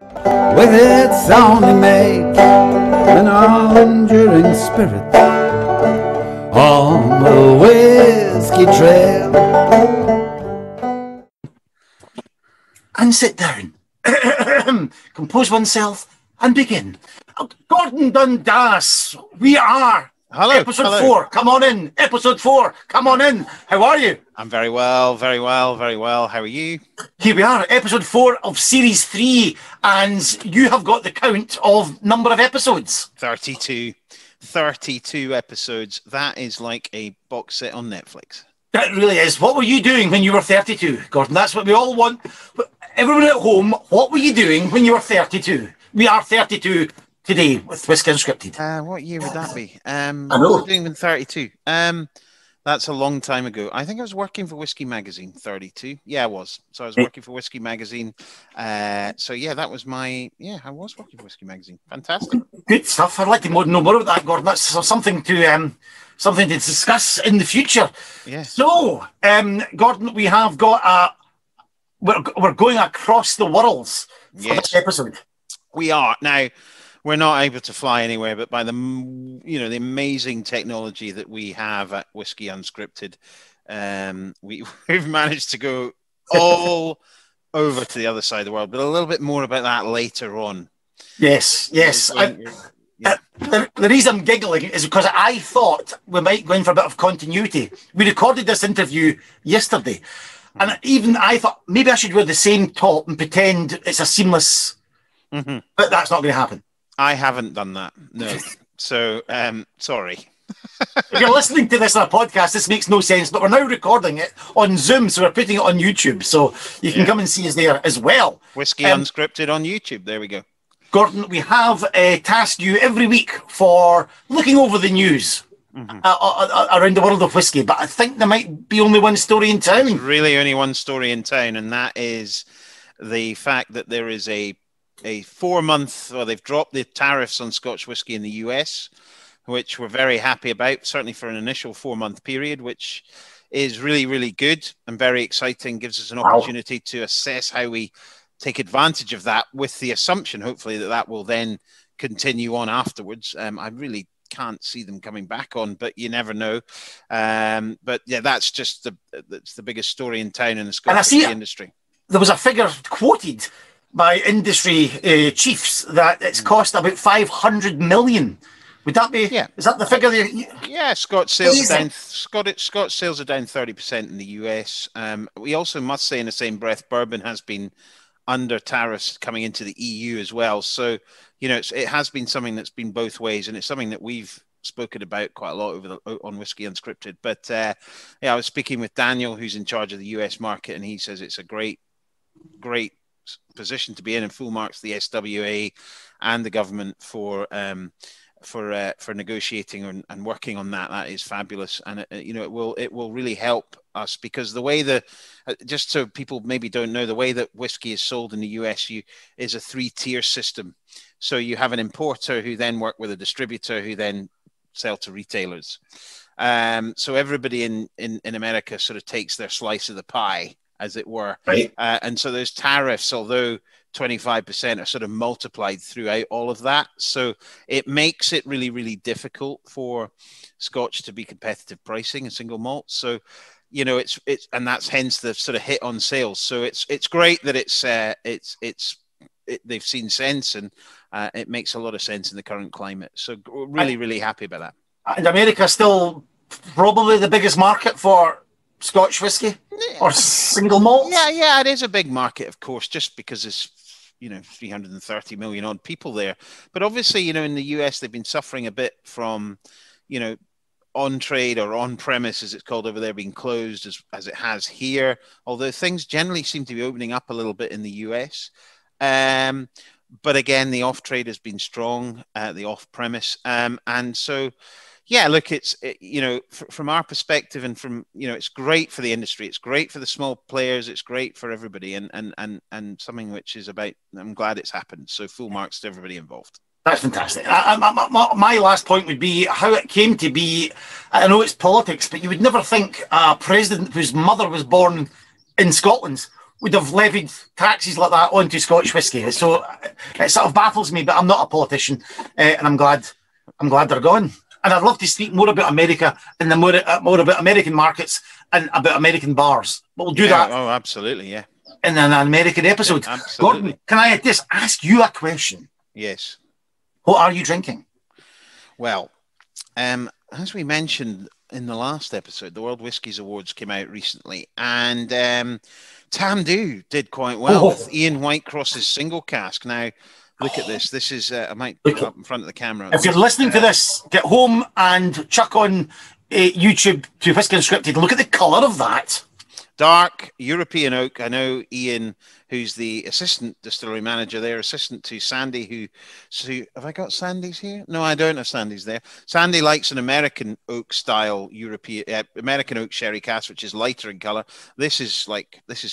with its only mate, an enduring spirit on the whiskey trail. And sit down, compose oneself, and begin. Gordon Dundas, we are episode 4. Come on in. Episode 4. Come on in. How are you? I'm very well, very well, very well. How are you? Here we are, episode 4 of series 3, and you have got the count of number of episodes. 32. 32 episodes. That is like a box set on Netflix. That really is. What were you doing when you were 32, Gordon? That's what we all want. Everyone at home, what were you doing when you were 32? We are 32 today with Whiskey Unscripted. What year would that be? I know. What was I doing when 32? That's a long time ago. I think I was working for Whiskey Magazine, 32. Yeah, I was. So I was working for Whiskey Magazine. So yeah, that was I was working for Whiskey Magazine. Fantastic. Good stuff. I'd like to know more about that, Gordon. That's something to discuss in the future. Yeah. So, Gordon, we have got we're going across the worlds for this episode. We are. Now, we're not able to fly anywhere, but by the amazing technology that we have at Whiskey Unscripted, we've managed to go all over to the other side of the world. But a little bit more about that later on. Yes. The reason I'm giggling is because I thought we might go in for a bit of continuity. We recorded this interview yesterday, and even I thought maybe I should wear the same top and pretend it's a seamless, but that's not going to happen. I haven't done that, no. So, sorry. If you're listening to this on a podcast, this makes no sense, but we're now recording it on Zoom, so we're putting it on YouTube, so you can come and see us there as well. Whiskey Unscripted on YouTube, there we go. Gordon, we have tasked you every week for looking over the news around the world of whiskey, but I think there might be only one story in town. There's really only one story in town, and that is the fact that there is a 4-month, well, they've dropped the tariffs on Scotch whisky in the US, which we're very happy about, certainly for an initial 4-month period, which is really, really good and very exciting, gives us an opportunity to assess how we take advantage of that, with the assumption, hopefully, that will then continue on afterwards. I really can't see them coming back on, but you never know. But yeah, that's just that's the biggest story in town in the Scottish industry. There was a figure quoted by industry chiefs that it's cost about 500 million. Would that be? Yeah. Is that the figure? Yeah, Scotch sales are down. Scotch sales are down 30% in the US. We also must say, in the same breath, bourbon has been under tariffs coming into the EU as well. So, it has been something that's been both ways, and it's something that we've spoken about quite a lot on Whiskey Unscripted. But I was speaking with Daniel, who's in charge of the US market, and he says it's a great position to be in, and full marks the SWA and the government for negotiating and working on that. That is fabulous, and it will really help us, because the way just so people maybe don't know, the way that whiskey is sold in the US is a 3-tier system. So you have an importer who then work with a distributor who then sell to retailers. So everybody in America sort of takes their slice of the pie, as it were. Right. And so those tariffs, although 25%, are sort of multiplied throughout all of that. So it makes it really, really difficult for Scotch to be competitive pricing in single malt. So, it's and that's hence the sort of hit on sales. So it's great that they've seen sense, and it makes a lot of sense in the current climate. So really, really happy about that. And America's still probably the biggest market for Scotch whisky or single malt. Yeah, it is a big market, of course, just because it's 330 million odd people there. But obviously, in the US, they've been suffering a bit from, on trade or on premise, as it's called over there, being closed as it has here. Although things generally seem to be opening up a little bit in the US. But again, the off trade has been strong, the off premise, and so. Yeah, look, from our perspective, and from it's great for the industry. It's great for the small players. It's great for everybody, and something which is about. I'm glad it's happened. So full marks to everybody involved. That's fantastic. My last point would be how it came to be. I know it's politics, but you would never think a president whose mother was born in Scotland would have levied taxes like that onto Scotch whisky. So it sort of baffles me, but I'm not a politician, and I'm glad they're gone. And I'd love to speak more about America and more about American markets and about American bars. But we'll do that. Oh, absolutely, yeah. In an American episode. Absolutely. Gordon, can I just ask you a question? Yes. What are you drinking? Well, as we mentioned in the last episode, the World Whisky Awards came out recently, and Tamdhu did quite well with Iain Whitecross's Single Cask. Now, look at this. This is, I might put it up in front of the camera. If you're listening to this, get home and chuck on YouTube to Whisky Unscripted and look at the colour of that. Dark European oak. I know Iain, who's the assistant distillery manager there, assistant to Sandy, who have I got Sandy's here? No, I don't have Sandy's there. Sandy likes an American oak style American oak sherry cask, which is lighter in color. This is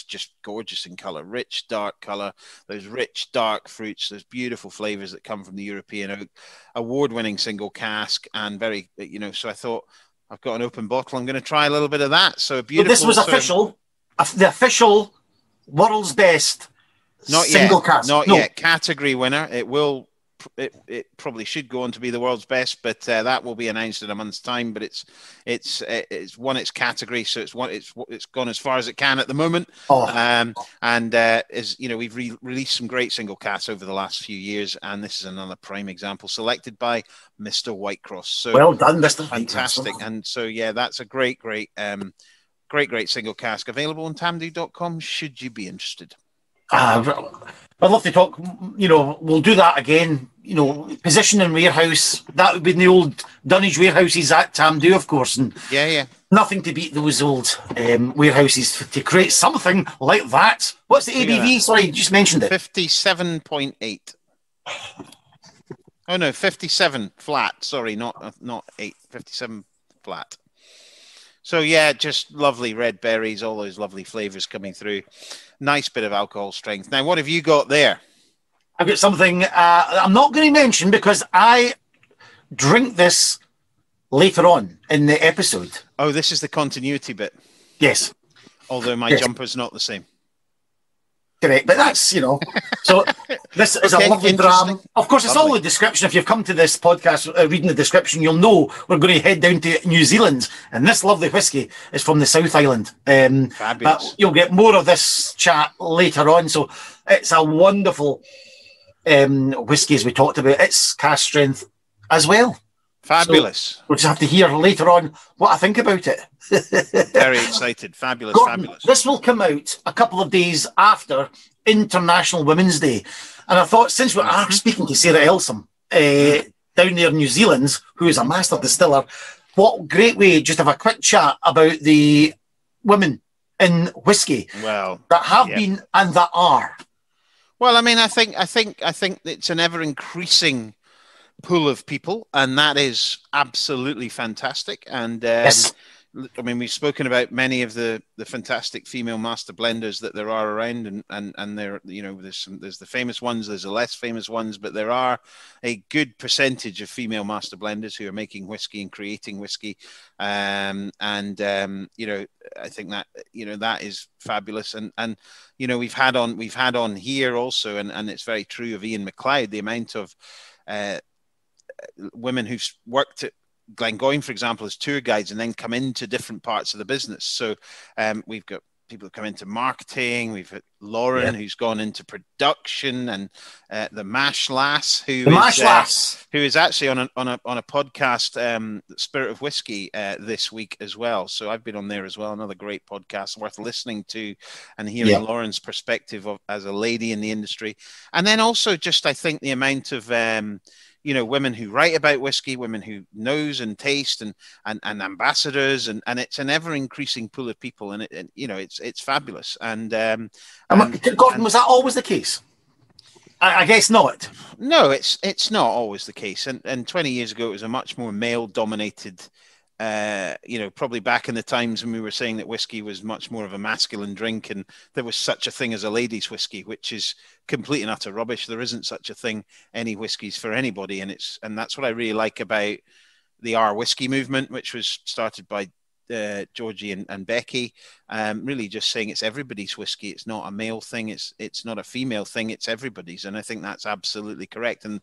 just gorgeous in color, rich dark color. There's rich dark fruits. There's beautiful flavors that come from the European oak. Award-winning single cask, and very, so I thought, I've got an open bottle. I'm going to try a little bit of that. So beautiful. This was official, the official world's best single cask. Not yet. Category winner. It probably should go on to be the world's best, but that will be announced in a month's time. But it's won its category, so it's gone as far as it can at the moment. We've released some great single casks over the last few years, and this is another prime example, selected by Mr. Whitecross. So well done, Mr. Fantastic. And so that's a great single cask available on tamdhu.com. Should you be interested? I'd love to talk, we'll do that again, position in warehouse. That would be in the old Dunnage warehouses at Tamdhu, of course. And nothing to beat those old warehouses to create something like that. What's the ABV? Sorry, you just mentioned it. 57.8. Oh, no, 57 flat. Sorry, not 8, 57 flat. So, just lovely red berries, all those lovely flavors coming through. Nice bit of alcohol strength. Now, what have you got there? I've got something I'm not going to mention because I drink this later on in the episode. Oh, this is the continuity bit. Yes. Although my jumper's not the same. Correct, but that's, so this is a lovely dram. Of course, it's all the description. If you've come to this podcast reading the description, you'll know we're going to head down to New Zealand, and this lovely whiskey is from the South Island. Fabulous. But you'll get more of this chat later on, so it's a wonderful whiskey, as we talked about. It's cask strength as well. Fabulous. So we'll just have to hear later on what I think about it. Very excited. Fabulous. Gordon, fabulous. This will come out a couple of days after International Women's Day. And I thought, since we are speaking to Sarah Elsom down there in New Zealand, who is a master distiller, what great way just have a quick chat about the women in whiskey that have been and that are. Well, I mean, I think it's an ever increasing pool of people, and that is absolutely fantastic. And yes. I mean, we've spoken about many of the fantastic female master blenders that there are around, and there, there's the famous ones, there's the less famous ones, but there are a good percentage of female master blenders who are making whiskey and creating whiskey. I think that, that is fabulous. And we've had on here also, and it's very true of Iain McLeod, the amount of women who've worked at Glengoyne, for example, as tour guides and then come into different parts of the business. So we've got people who come into marketing. We've got Lauren, who's gone into production, and the Mash Lass, who is actually on a podcast, Spirit of Whiskey, this week as well. So I've been on there as well. Another great podcast worth listening to and hearing Lauren's perspective as a lady in the industry. And then also just, I think, the amount of women who write about whiskey, women who knows and taste, and ambassadors, and it's an ever increasing pool of people, and it's fabulous. And Gordon, was that always the case? I guess not. No, it's not always the case. And 20 years ago, it was a much more male dominated. Probably back in the times when we were saying that whiskey was much more of a masculine drink, and there was such a thing as a ladies' whiskey, which is complete and utter rubbish. There isn't such a thing, any whiskies for anybody, and that's what I really like about the whiskey movement, which was started by Georgie and Becky, really just saying it's everybody's whiskey. It's not a male thing. It's not a female thing. It's everybody's, and I think that's absolutely correct. And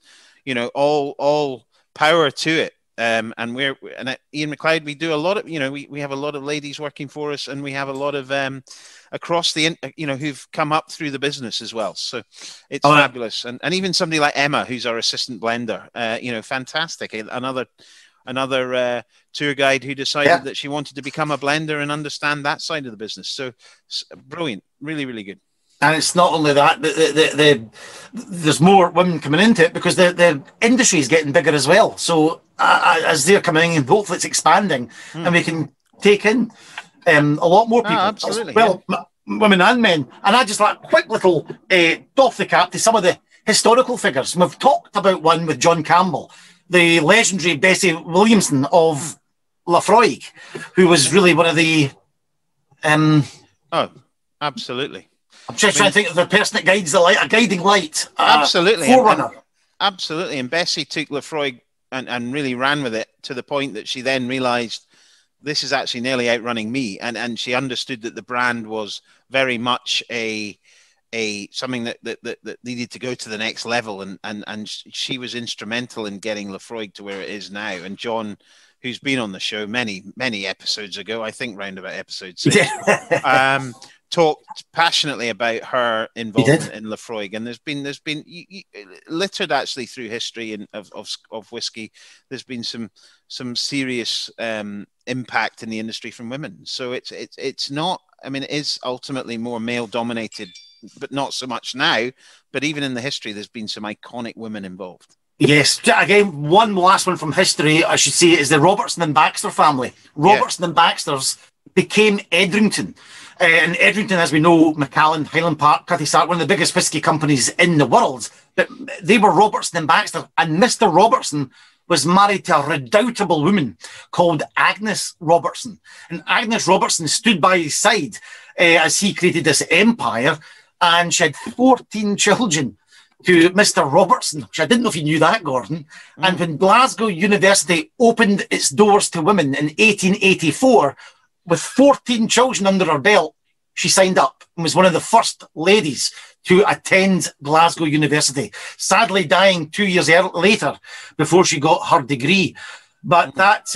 all power to it. And at Iain McLeod, we do a lot of, we have a lot of ladies working for us, and we have a lot of across the, who've come up through the business as well. So it's fabulous. And even somebody like Emma, who's our assistant blender, fantastic. Another tour guide who decided that she wanted to become a blender and understand that side of the business. So brilliant, really, really good. And it's not only that, there's more women coming into it because the industry is getting bigger as well. So as they're coming in, hopefully it's expanding and we can take in a lot more people. Absolutely. Well, women and men. And I just like a quick little doff the cap to some of the historical figures. We've talked about one with John Campbell, the legendary Bessie Williamson of Laphroaig, who was really one of the... absolutely. I'm just trying to think of the person that guides the light, a guiding light. Absolutely. Forerunner. Absolutely. And Bessie took Laphroaig and really ran with it to the point that she then realised this is actually nearly outrunning me. And she understood that the brand was very much something that needed to go to the next level. And she was instrumental in getting Laphroaig to where it is now. And John, who's been on the show many, many episodes ago, I think round about episode 6, talked passionately about her involvement in Laphroaig, and there's been littered actually through history of whiskey. There's been some serious impact in the industry from women. So it's not. I mean, it is ultimately more male dominated, but not so much now. But even in the history, there's been some iconic women involved. Yes. Again, one last one from history, I should say, is the Robertson and Baxter family. Robertson and Baxters became Edrington. And Edrington, as we know, Macallan, Highland Park, Cutty Sark, one of the biggest whisky companies in the world. But they were Robertson and Baxter. And Mr. Robertson was married to a redoubtable woman called Agnes Robertson. And Agnes Robertson stood by his side as he created this empire. And she had 14 children to Mr. Robertson, which I didn't know if you knew that, Gordon. And when Glasgow University opened its doors to women in 1884, with 14 children under her belt, she signed up and was one of the first ladies to attend Glasgow University, sadly dying 2 years later before she got her degree. But that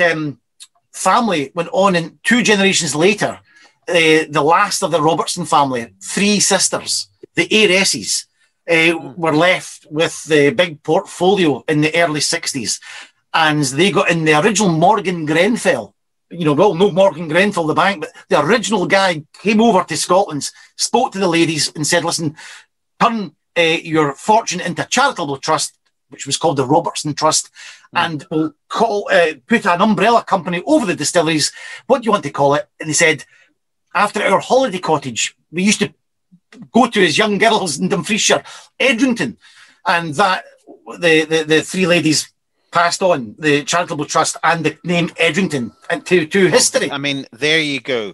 family went on, and 2 generations later, the last of the Robertson family, 3 sisters, the heiresses, were left with the big portfolio in the early 60s. And they got in the original Morgan Grenfell. No Morgan Grenfell, the bank, but the original guy came over to Scotland, spoke to the ladies and said, listen, turn your fortune into a charitable trust, which was called the Robertson Trust, and we'll put an umbrella company over the distilleries. What do you want to call it? And they said, after our holiday cottage, we used to go to as young girls in Dumfriesshire, Edrington, and that the 3 ladies passed on the charitable trust and the name Edrington to history. I mean, there you go.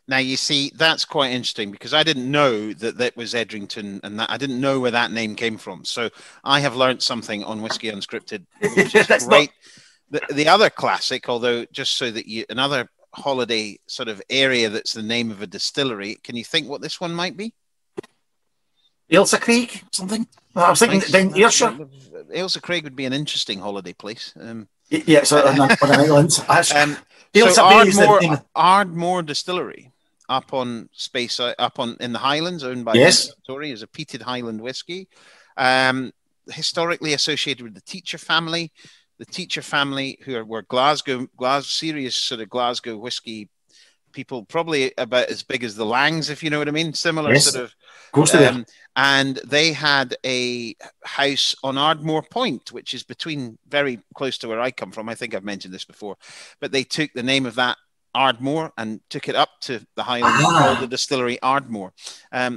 Now, you see, that's quite interesting because I didn't know that was Edrington, and that I didn't know where that name came from. So I have learned something on Whiskey Unscripted, which is great. The other classic, although just so that another holiday sort of area that's the name of a distillery, can you think what this one might be? Ailsa Craig, something? I was thinking down Ayrshire. Ailsa Craig would be an interesting holiday place. Yeah, so on an island. So Ardmore Distillery up in the Highlands, owned by Victoria, is a peated Highland whiskey. Historically associated with the Teacher family. The Teacher family, who were Glasgow, serious sort of Glasgow whiskey people, probably about as big as the Langs, if you know what I mean. Similar sort of. Of course they are. And they had a house on Ardmore Point, which is very close to where I come from. I think I've mentioned this before. But they took the name of that, Ardmore, and took it up to the Highlands and called the distillery Ardmore.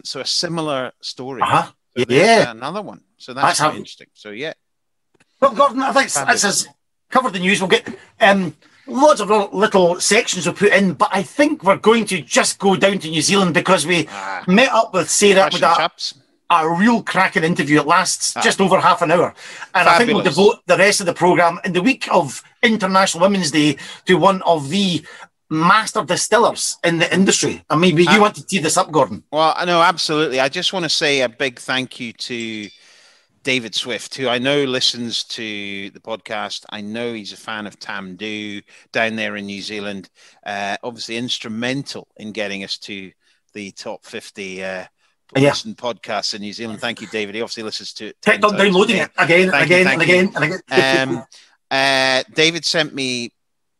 So a similar story. So another one. So that's quite interesting. So, yeah. Well, Gordon, I think that's us covered the news. We'll get lots of little sections we'll put in, but I think we're going to just go down to New Zealand because we met up with Sarah with a real cracking interview. It lasts just over half an hour. And fabulous. I think we'll devote the rest of the programme in the week of International Women's Day to one of the master distillers in the industry. And maybe you want to tee this up, Gordon. Well, I know, absolutely. I just want to say a big thank you to David Swift, who I know listens to the podcast. I know he's a fan of Tamdhu down there in New Zealand. Obviously instrumental in getting us to the top 50 listened podcasts in New Zealand. Thank you, David. He obviously listens to it. Kept on downloading it again and again. David sent me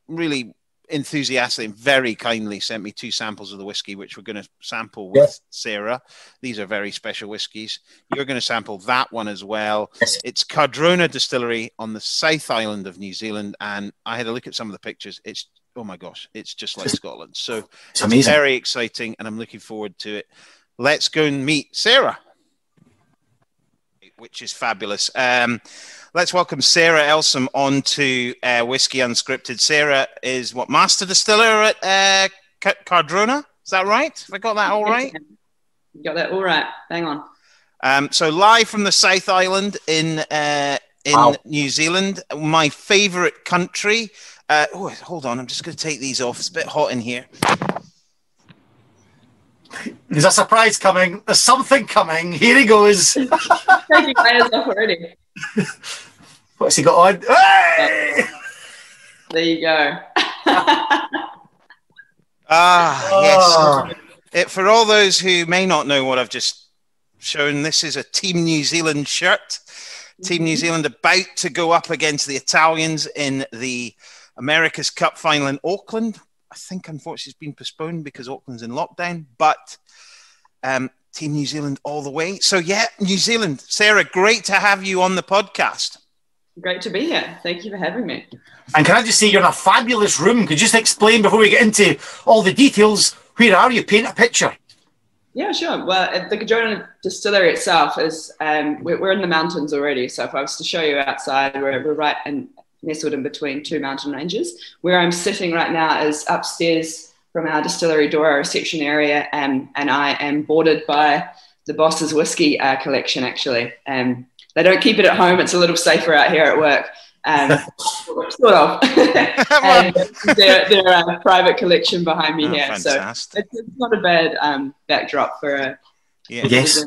really enthusiastically and very kindly sent me 2 samples of the whiskey, which we're going to sample with Sarah. These are very special whiskies. You're going to sample that one as well. It's Cardrona Distillery on the South Island of New Zealand, and I had a look at some of the pictures. It's, oh my gosh, it's just like Scotland. So it's amazing. Very exciting, and I'm looking forward to it. Let's go and meet Sarah, which is fabulous. Let's welcome Sarah Elsom on to Whiskey Unscripted. Sarah is master distiller at Cardrona? Is that right? Have I got that all right? You got that all right. Hang on. So live from the South Island in New Zealand, my favourite country. Hold on, I'm just going to take these off. It's a bit hot in here. There's a surprise coming. There's something coming. Here he goes. Taking my eyes off already. What's he got on? Hey! There you go. Yes. For all those who may not know what I've just shown, this is a Team New Zealand shirt. Team New Zealand about to go up against the Italians in the America's Cup final in Auckland. I think, unfortunately, it's been postponed because Auckland's in lockdown, but Team New Zealand all the way. So, yeah, New Zealand. Sarah, great to have you on the podcast. Great to be here. Thank you for having me. And can I just say, you're in a fabulous room. Could you just explain, before we get into all the details, where are you? Paint a picture. Yeah, sure. Well, the Cardrona Distillery itself is, we're in the mountains already. So if I was to show you outside, we're right and nestled in between 2 mountain ranges. Where I'm sitting right now is upstairs from our distillery door, our reception area, and I am boarded by the boss's whiskey collection, actually. They don't keep it at home. It's a little safer out here at work. Sort of. And they're a private collection behind me here. Fantastic. So it's not a bad backdrop for a... Yes.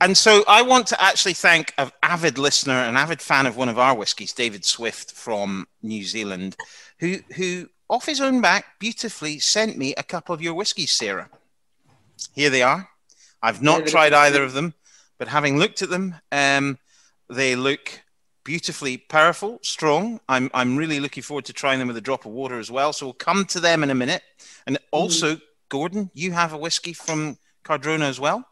And so I want to actually thank an avid listener, an avid fan of one of our whiskies, David Swift from New Zealand, who off his own back beautifully sent me a couple of your whiskies, Sarah. Here they are. I've not tried either of them, but having looked at them, they look beautifully powerful, strong. I'm really looking forward to trying them with a drop of water as well. So we'll come to them in a minute. And also, Gordon, you have a whiskey from Cardrona as well?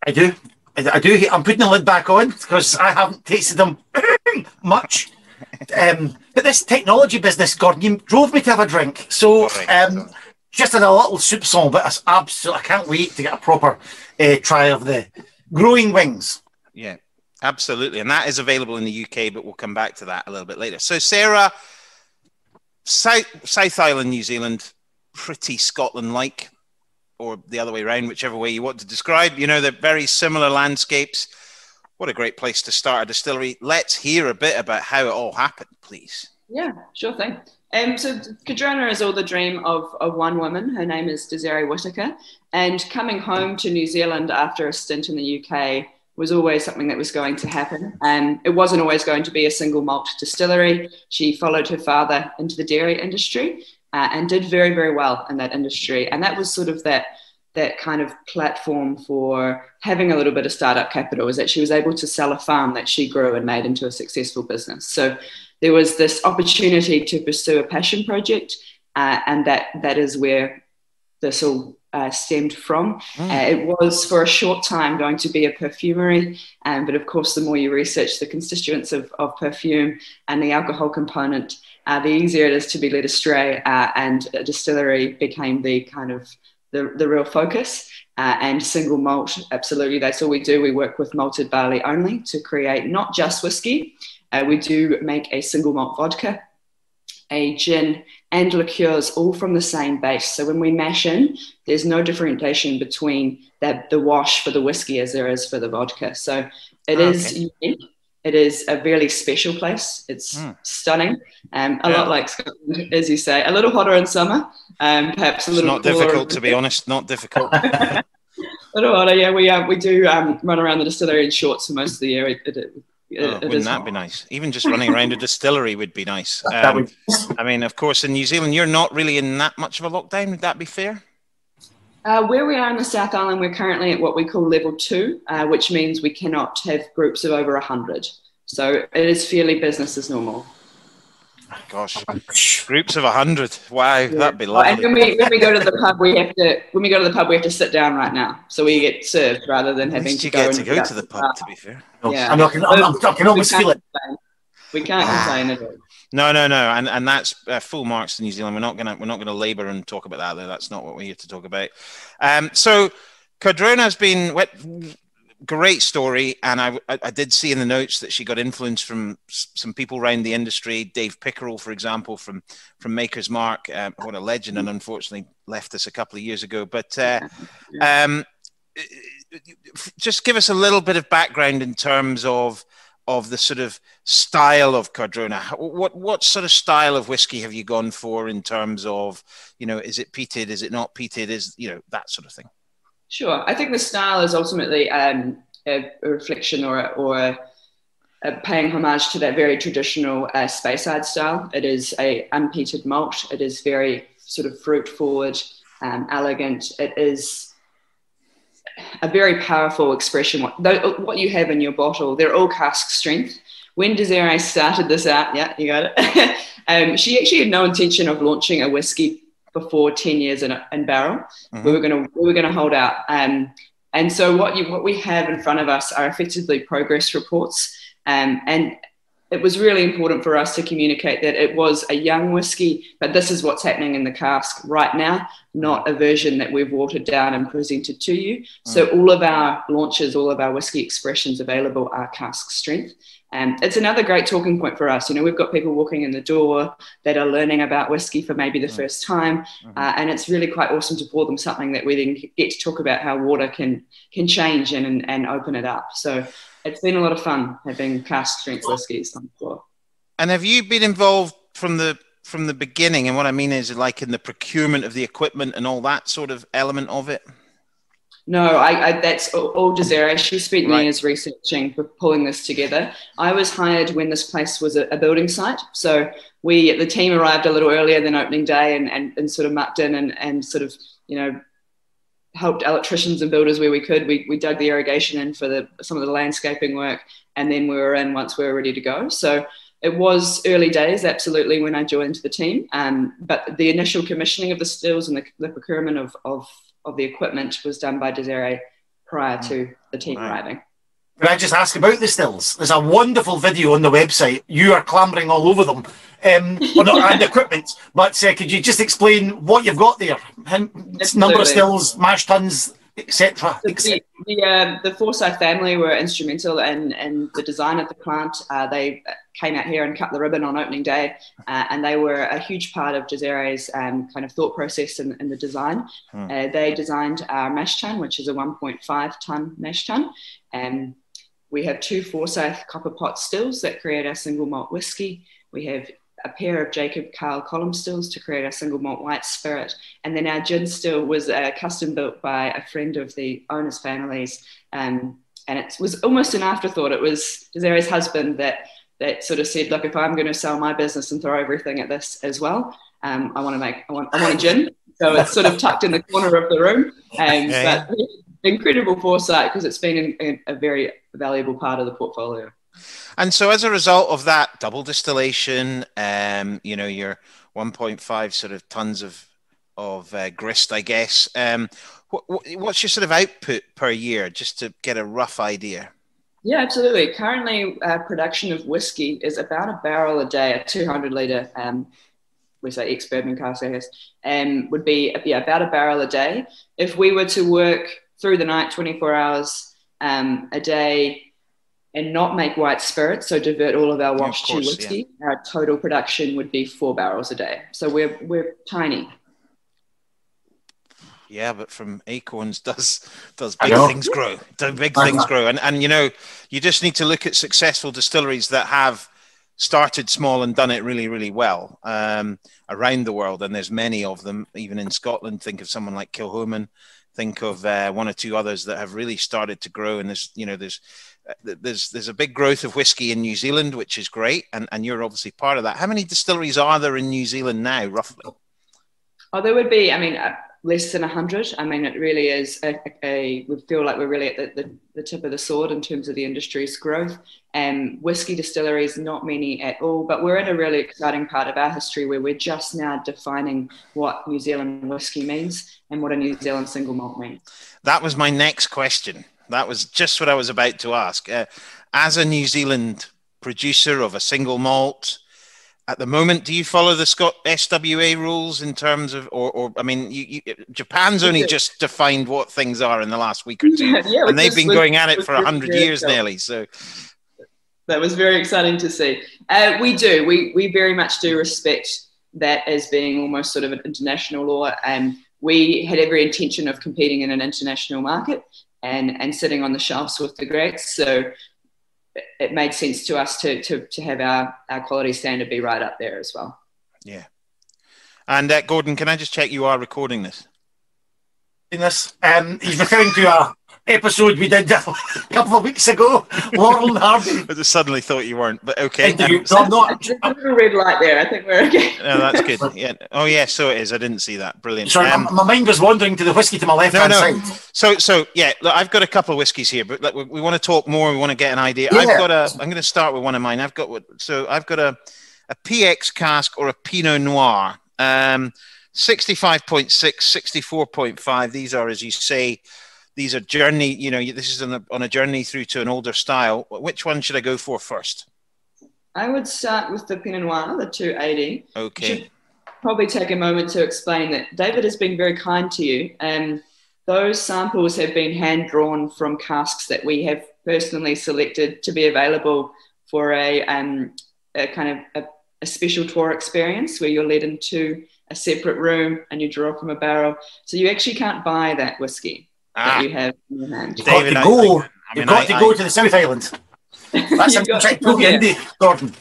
I do. I'm putting the lid back on because I haven't tasted them much. But this technology business, Gordon, you drove me to have a drink. So just in a little soupçon, but it's absolutely, I can't wait to get a proper try of the Growing Wings. Yeah, absolutely. And that is available in the UK, but we'll come back to that a little bit later. So Sarah, South Island, New Zealand, pretty Scotland-like, or the other way around, whichever way you want to describe. You know, they're very similar landscapes. What a great place to start a distillery. Let's hear a bit about how it all happened, please. Yeah, sure thing. So Cardrona is all the dream of one woman. Her name is Desiree Whitaker. And coming home to New Zealand after a stint in the UK was always something that was going to happen. It wasn't always going to be a single malt distillery. She followed her father into the dairy industry and did very, very well in that industry. And that was sort of that kind of platform for having a little bit of startup capital, is that she was able to sell a farm that she grew and made into a successful business. So there was this opportunity to pursue a passion project, and that is where this all stemmed from. It was for a short time going to be a perfumery, but of course the more you research the constituents of perfume and the alcohol component, the easier it is to be led astray, and a distillery became the kind of the real focus. And single malt, absolutely, that's all we do. We work with malted barley only to create not just whiskey. We do make a single malt vodka, a gin, and liqueurs, all from the same base. So when we mash in, there's no differentiation between the wash for the whiskey as there is for the vodka. So it is unique. It is a really special place. It's stunning. A lot like Scotland, as you say. A little hotter in summer, perhaps a little. It's not difficult, to be honest. Not difficult. A little hotter, yeah. We do run around the distillery in shorts for most of the year. Wouldn't that be nice? Even just running around a distillery would be nice. I mean, of course, in New Zealand, you're not really in that much of a lockdown. Would that be fair? Where we are in the South Island, we're currently at what we call level 2, which means we cannot have groups of over 100. So it is fairly business as normal. Gosh, groups of 100. Wow, that'd be lovely. And when we go to the pub, we have to sit down right now, so we get served rather than having to go to the pub. To be fair, yeah, I can almost feel it. We can't complain at all. No, and that's full marks to New Zealand. We're not gonna labour and talk about that though. That's not what we're here to talk about. So Cardrona has been great story, and I did see in the notes that she got influence from some people around the industry. Dave Pickerel, for example, from Maker's Mark, what a legend, and unfortunately left us a couple of years ago. But just give us a little bit of background in terms of the sort of style of Cardrona. What sort of style of whiskey have you gone for in terms of, is it peated, is it not peated, is, that sort of thing? Sure. I think the style is ultimately a reflection or a paying homage to that very traditional Speyside style. It is a unpeated malt. It is very sort of fruit forward, elegant. It is a very powerful expression. What you have in your bottle, they're all cask strength. When Desiree started this out, yeah, you got it. She actually had no intention of launching a whiskey before 10 years in barrel. Mm-hmm. We were gonna hold out. And so what we have in front of us are effectively progress reports. And it was really important for us to communicate that it was a young whiskey, but this is what's happening in the cask right now, not a version that we've watered down and presented to you. So all of our launches, all of our whiskey expressions available are cask strength. And it's another great talking point for us. We've got people walking in the door that are learning about whiskey for maybe the first time. And it's really quite awesome to pour them something that we then get to talk about how water can change and open it up. So it's been a lot of fun having cask strength whiskies on the floor. And have you been involved from the beginning? And what I mean is like in the procurement of the equipment and all that sort of element of it? No, that's all Desiree. She spent years researching for pulling this together. I was hired when this place was a building site. So the team arrived a little earlier than opening day and sort of mucked in and sort of, helped electricians and builders where we could. We dug the irrigation in for some of the landscaping work, and then we were in once we were ready to go. So it was early days, absolutely, when I joined the team. But the initial commissioning of the stills and the procurement of the equipment was done by Desiree prior to the team arriving. Can I just ask about the stills? There's a wonderful video on the website. You are clambering all over them, and equipment. But could you just explain what you've got there? Number of stills, mash tuns, etc. The Forsyth family were instrumental in the design of the plant. They came out here and cut the ribbon on opening day, and they were a huge part of Desiree's kind of thought process in the design. They designed our mash tun, which is a 1.5 ton mash tun, and we have 2 Forsyth copper pot stills that create our single malt whiskey. We have a pair of Jacob Carl column stills to create our single malt white spirit. And then our gin still was custom built by a friend of the owner's families. And it was almost an afterthought. It was Desiree's husband that sort of said, look, if I'm going to sell my business and throw everything at this as well, I want a gin. So it's sort of tucked in the corner of the room. But incredible foresight, because it's been a very valuable part of the portfolio. And so as a result of that double distillation, your 1.5 sort of tons of grist, I guess, what's your sort of output per year, just to get a rough idea? Yeah, absolutely. Currently, production of whiskey is about a barrel a day, a 200 litre, we say ex-bourbon cask, I guess, would be about a barrel a day. If we were to work through the night, 24 hours a day, and not make white spirit, so divert all of our wash to whiskey, our total production would be 4 barrels a day. So we're tiny. Yeah, but from acorns does big things grow. Big things grow. And you just need to look at successful distilleries that have started small and done it really, really well around the world. And there's many of them, even in Scotland. Think of someone like Kilhoman. Think of one or two others that have really started to grow. And there's a big growth of whiskey in New Zealand, which is great. And you're obviously part of that. How many distilleries are there in New Zealand now, roughly? Oh, there would be, less than 100. It really is we feel like we're really at the tip of the sword in terms of the industry's growth. Whiskey distilleries, not many at all, but we're in a really exciting part of our history where we're just now defining what New Zealand whiskey means and what a New Zealand single malt means. That was my next question. That was just what I was about to ask. As a New Zealand producer of a single malt, at the moment, do you follow the SWA rules in terms of, Japan's only just defined what things are in the last week or two, and they've been going at it for 100 years nearly. So that was very exciting to see. We do. We very much do respect that as being almost sort of an international law. We had every intention of competing in an international market and sitting on the shelves with the greats. So it made sense to us to have our quality standard be right up there as well. Yeah. And Gordon, can I just check you are recording this? He's referring to a episode we did a couple of weeks ago, Laurel and Hardy. I just suddenly thought you weren't, but okay. I'm not. There's a little red light there. I think we're okay. No, that's good. Yeah. Oh, yeah. So it is. I didn't see that. Brilliant. Sorry, my mind was wandering to the whiskey to my left-hand side. So yeah. Look, I've got a couple of whiskies here, but we want to talk more. We want to get an idea. Yeah. I'm going to start with one of mine. I've got a PX cask or a Pinot Noir. 65.6, 64.5. These are, as you say. These are journey, this is on a journey through to an older style. Which one should I go for first? I would start with the Pinot Noir, the 280. Okay. You should probably take a moment to explain that David has been very kind to you. Those samples have been hand-drawn from casks that we have personally selected to be available for a special tour experience where you're led into a separate room and you draw from a barrel. So you actually can't buy that whiskey. That you have in your hand. David, you've got to go to the South Island. That's Gordon.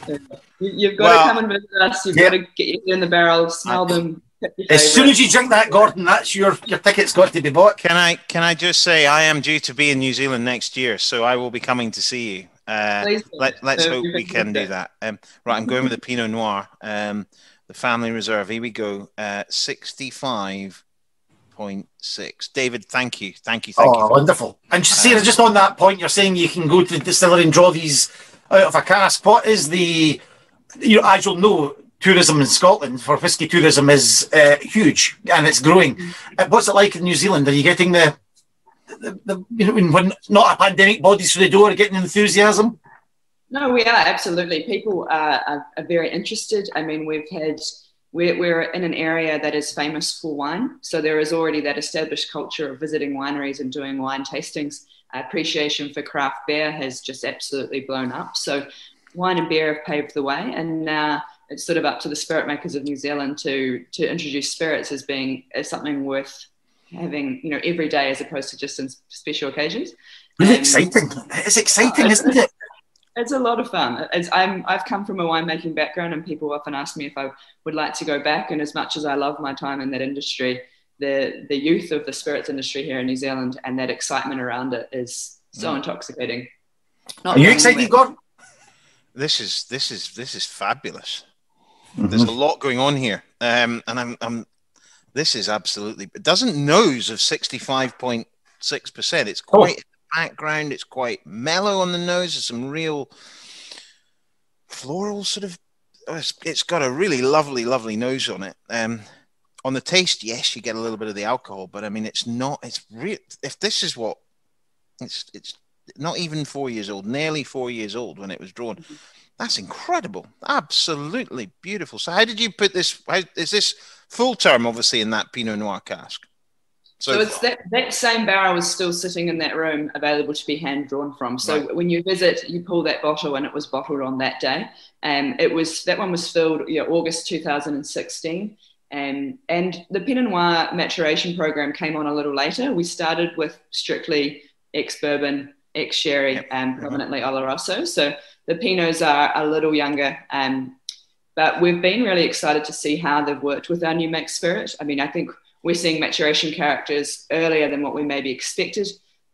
You've got to come and visit us. You've got to get you in the barrel, smell them. As soon as you drink that, Gordon, that's your ticket's got to be bought. Can I just say I am due to be in New Zealand next year, so I will be coming to see you. Let's hope we can do that. Right, I'm going with the Pinot Noir, the Family Reserve. Here we go. 65.6. David, thank you. Wonderful. And Sarah, just on that point, you're saying you can go to the distillery and draw these out of a cask. What is as you'll know, tourism in Scotland for whisky tourism is huge and it's growing. What's it like in New Zealand? Are you getting when not a pandemic, bodies through the door, getting enthusiasm? No, we are, absolutely. People are very interested. We're in an area that is famous for wine. So there is already that established culture of visiting wineries and doing wine tastings. Appreciation for craft beer has just absolutely blown up. So wine and beer have paved the way. And now it's sort of up to the spirit makers of New Zealand to introduce spirits as something worth having, every day as opposed to just in special occasions. Really exciting. It's exciting, isn't it? It's a lot of fun. I've come from a winemaking background and people often ask me if I would like to go back. And as much as I love my time in that industry, the youth of the spirits industry here in New Zealand and that excitement around it is so intoxicating. Are you excited, Gordon? This is fabulous. Mm-hmm. There's a lot going on here. And this is absolutely, it doesn't nose of 65.6%. It's quite background, it's quite mellow on the nose. There's some real floral sort of, it's got a really lovely nose on it. On the taste, yes, you get a little bit of the alcohol, but it's real. If this is what it's not even 4 years old, nearly 4 years old when it was drawn. That's incredible. Absolutely beautiful. So how did you put this? Is this full term, obviously, in that Pinot Noir cask? So it's that same barrel is still sitting in that room available to be hand drawn from. So when you visit, you pull that bottle and it was bottled on that day. That one was filled August 2016. And the Pinot Noir maturation program came on a little later. We started with strictly ex-bourbon, ex-sherry, and predominantly Oloroso. So the Pinots are a little younger, but we've been really excited to see how they've worked with our new make spirit. I mean, I think we're seeing maturation characters earlier than what we maybe expected.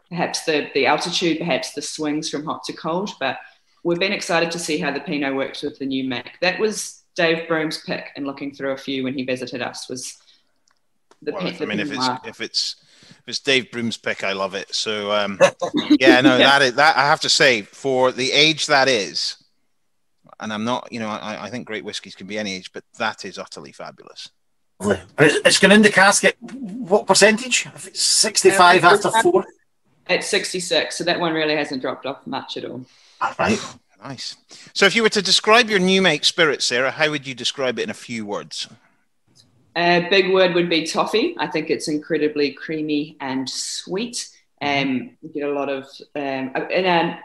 Perhaps the altitude, perhaps the swings from hot to cold, but we've been excited to see how the Pinot works with the new make. That was Dave Broom's pick, and looking through a few when he visited us, was if it's Dave Broom's pick, I love it. So yeah, no, that I have to say, for the age that is, and I'm not, I think great whiskies can be any age, but that is utterly fabulous. It's going in the casket. What percentage? If it's 65 after 4. At 66, so that one really hasn't dropped off much at all. Right. Nice. So if you were to describe your new make spirit, Sarah, how would you describe it in a few words? A big word would be toffee. I think it's incredibly creamy and sweet. You get a lot of, in a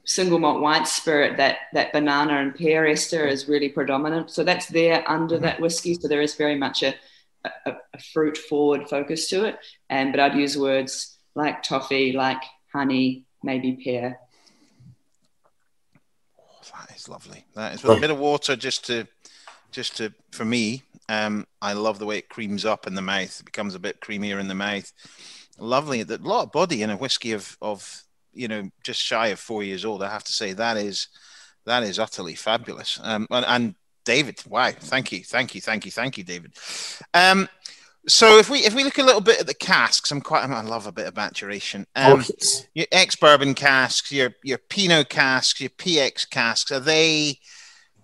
single malt white spirit, that banana and pear ester is really predominant. So that's there under that whiskey. So there is very much a fruit forward focus to it. But I'd use words like toffee, like honey, maybe pear. That is lovely. That is with a bit of water, just to for me. I love the way it creams up in the mouth. It becomes a bit creamier in the mouth. Lovely. A lot of body in a whiskey of just shy of 4 years old. I have to say that is utterly fabulous. And David, wow, thank you, David. So if we look a little bit at the casks, I love a bit of maturation. Your ex-bourbon casks, your Pinot casks, your PX casks,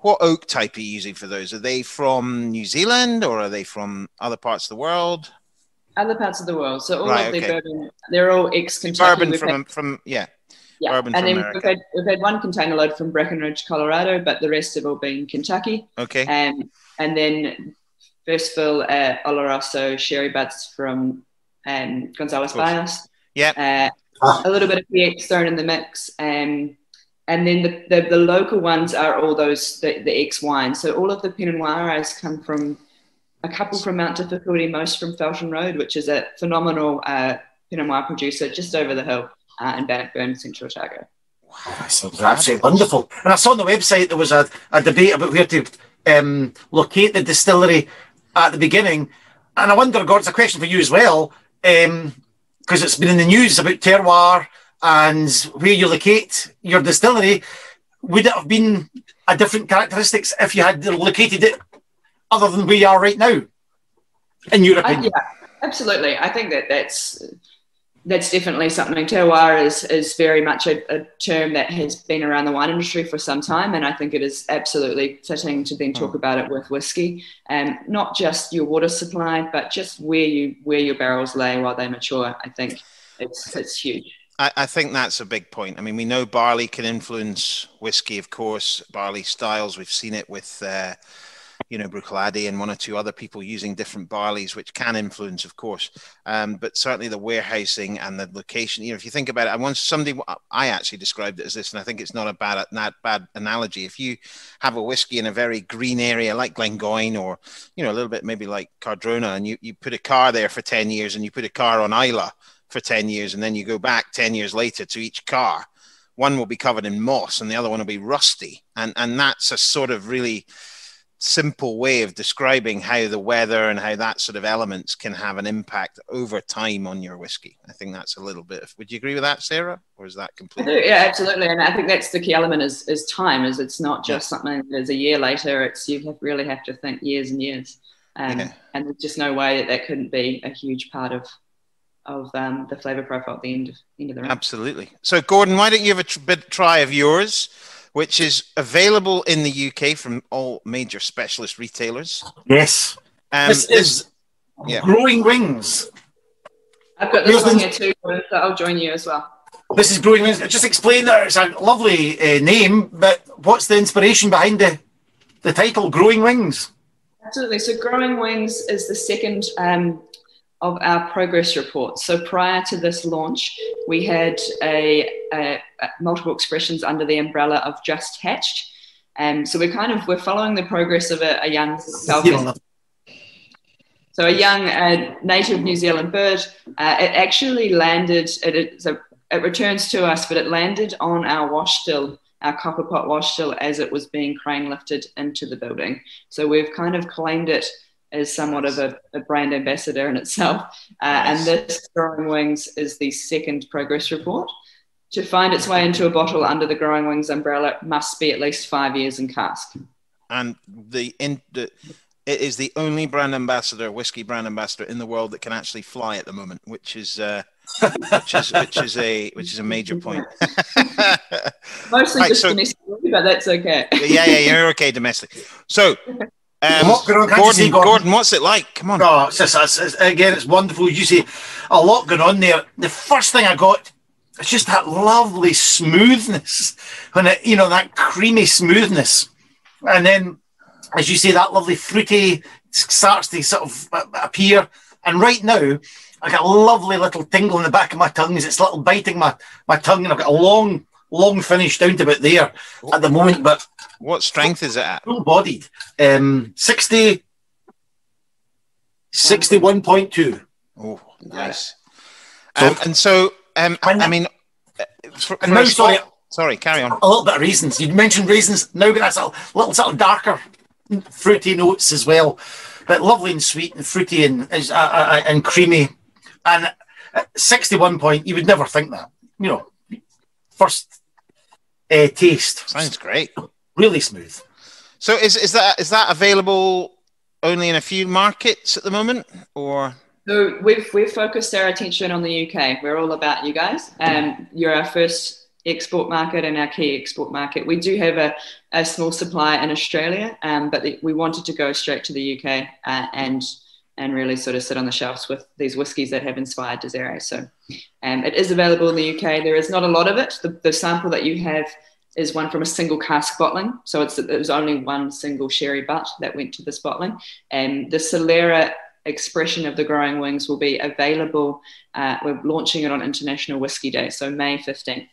what oak type are you using for those? Are they from New Zealand or are they from other parts of the world? Other parts of the world. So all of the bourbon, they're all ex-Kentucky. Bourbon from Yeah, bourbon and from then we've had one container load from Breckenridge, Colorado, but the rest have all been Kentucky. Okay. And then first fill Oloroso sherry butts from Gonzales Bias. Yeah. A little bit of PX thrown in the mix. And then the local ones are all those, the X wines. So all of the Pinot Noirs come from a couple from Mount Difficulty, most from Felton Road, which is a phenomenal Pinot Noir producer just over the hill in Bannockburn, Central Otago. Wow, that sounds absolutely wonderful. And I saw on the website there was a debate about where to locate the distillery at the beginning. And I wonder, Gord, it's a question for you as well, because it's been in the news about terroir and where you locate your distillery. Would it have been a different characteristics if you had located it other than where you are right now, in your opinion? Yeah, absolutely. I think that's definitely something. Terroir is very much a term that has been around the wine industry for some time, and I think it is absolutely fitting to then talk about it with whiskey, and not just your water supply, but just where your barrels lay while they mature. I think it's huge. I think that's a big point. I mean, we know barley can influence whiskey, of course, barley styles. We've seen it with Bruichladdich and one or two other people using different barleys, which can influence, of course. But certainly the warehousing and the location, if you think about it, I actually described it as this, and I think it's not a bad analogy. If you have a whiskey in a very green area like Glengoyne or, a little bit maybe like Cardrona, and you put a car there for 10 years and you put a car on Islay for 10 years, and then you go back 10 years later to each car, one will be covered in moss and the other one will be rusty. And that's a sort of really simple way of describing how the weather and how that sort of elements can have an impact over time on your whiskey. I think that's a little bit of, would you agree with that, Sarah? Or is that completely? Yeah, absolutely. And I think that's the key element is time, is it's not just something that is a year later, it's really have to think years and years. And there's just no way that couldn't be a huge part of the flavour profile at the end of the round. Absolutely. So Gordon, why don't you have a try of yours, which is available in the UK from all major specialist retailers? Yes. This is Growing Wings. I've got this one here too, so I'll join you as well. This is Growing Wings. Just explain that. It's a lovely name, but what's the inspiration behind the title, Growing Wings? Absolutely. So Growing Wings is the second of our progress reports. So prior to this launch, we had a multiple expressions under the umbrella of Just Hatched. So we're following the progress of a young falcon. So a young native New Zealand bird. It actually landed. It returns to us, but it landed on our wash still, our copper pot wash still, as it was being crane lifted into the building. So we've kind of claimed it as somewhat of a brand ambassador in itself. And this Growing Wings is the second progress report. To find its way into a bottle under the Growing Wings umbrella, it must be at least 5 years in cask. And it is the only brand ambassador, whiskey brand ambassador in the world that can actually fly at the moment, which is a major point. Mostly right, just domestically, but that's okay. Yeah, you're okay domestically. So, Gordon, what's it like? Come on. Oh, it's wonderful. You see a lot going on there. The first thing I got, it's just that lovely smoothness, when it, that creamy smoothness, and then, as you say, that lovely fruity starts to sort of appear. And right now, I got a lovely little tingle in the back of my tongue as it's little biting my tongue, and I've got a long finish down to about there at the moment. But what strength is it at? Full-bodied, 61.2. Oh, nice. Sorry, carry on. A little bit of raisins. You mentioned raisins. Now that's a little sort of darker, fruity notes as well, but lovely and sweet and fruity and creamy. And 61 point, you would never think that. First taste. Sounds great. Really smooth. So is that available only in a few markets at the moment, or? So we've focused our attention on the UK. We're all about you guys. You're our first export market and our key export market. We do have a small supply in Australia, but we wanted to go straight to the UK and really sort of sit on the shelves with these whiskies that have inspired Desiree. So it is available in the UK. There is not a lot of it. The sample that you have is one from a single cask bottling. So it was only one single sherry butt that went to this bottling. And the Solera expression of the Growing Wings will be available. We're launching it on International Whiskey Day, so May 15th.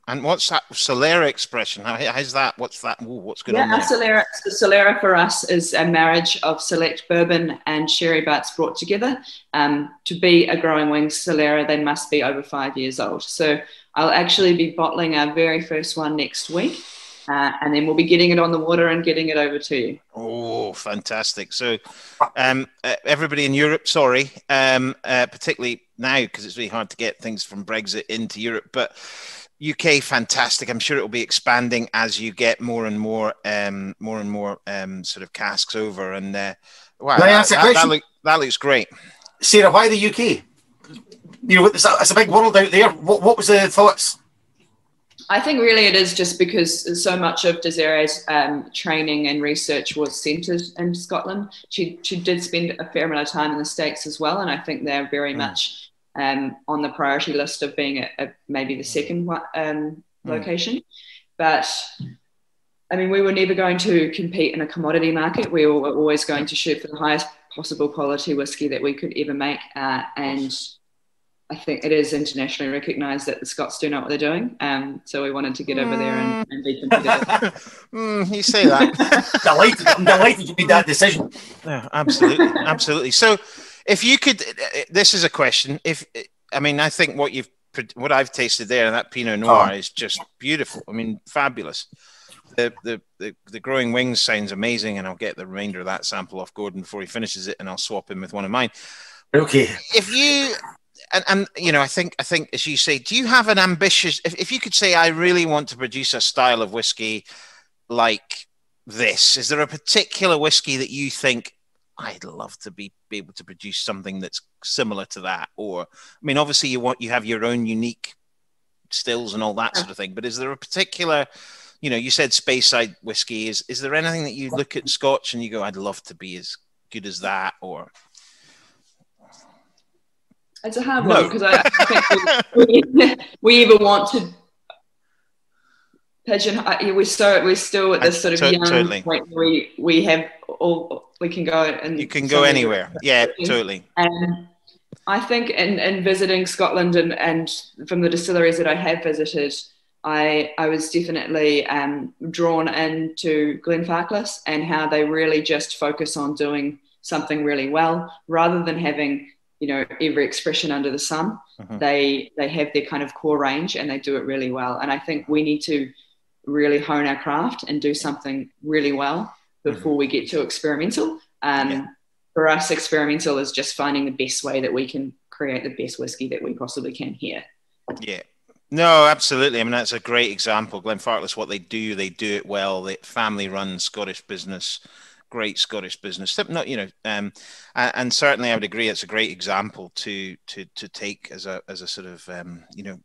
And what's that Solera expression? How's that? What's that? Ooh, what's going on there? Solera for us is a marriage of select bourbon and sherry butts brought together. To be a Growing Wings Solera, they must be over 5 years old. So I'll actually be bottling our very first one next week. And then we'll be getting it on the water and getting it over to you. Oh, fantastic. So everybody in Europe, particularly now because it's really hard to get things from Brexit into Europe, but UK, fantastic. I'm sure it will be expanding as you get more and more sort of casks over. And wow, that looks great. Sarah, why the UK? It's a big world out there. What was the thoughts? I think really it is just because so much of Desiree's training and research was centred in Scotland. She did spend a fair amount of time in the States as well, and I think they're very much on the priority list of being maybe the second location. But I mean, we were never going to compete in a commodity market. We were always going to shoot for the highest possible quality whiskey that we could ever make, and I think it is internationally recognised that the Scots do know what they're doing. So we wanted to get over there and be competitive. You say that. I'm delighted you made that decision. Yeah, absolutely. So if you could, this is a question. I think what I've tasted there, and that Pinot Noir is just beautiful. I mean, fabulous. The Growing Wings sounds amazing, and I'll get the remainder of that sample off Gordon before he finishes it, and I'll swap him with one of mine. Okay. If you... And I think as you say, do you have an ambitious? If you could say, I really want to produce a style of whiskey like this, is there a particular whiskey that you think I'd love to be able to produce something that's similar to that? Or, I mean, obviously you have your own unique stills and all that sort of thing, but is there a particular, you said Speyside whiskey, is there anything that you look at Scotch and you go, I'd love to be as good as that? Or it's a hard one because I think we either want to pigeon. We're still at this sort of young point where we have all, we can go and you can go anywhere. Yeah, totally. And I think in visiting Scotland and from the distilleries that I have visited, I was definitely drawn into Glenfarclas and how they really just focus on doing something really well, rather than having, you know, every expression under the sun. They have their kind of core range and they do it really well. And I think we need to really hone our craft and do something really well before we get to experimental. For us, experimental is just finding the best way that we can create the best whiskey that we possibly can here. Yeah. No, absolutely. I mean, that's a great example. Glenfarclas, what they do it well. The family-run Scottish business, great Scottish business. Not, you know, and certainly I would agree. It's a great example to take as a sort of you know,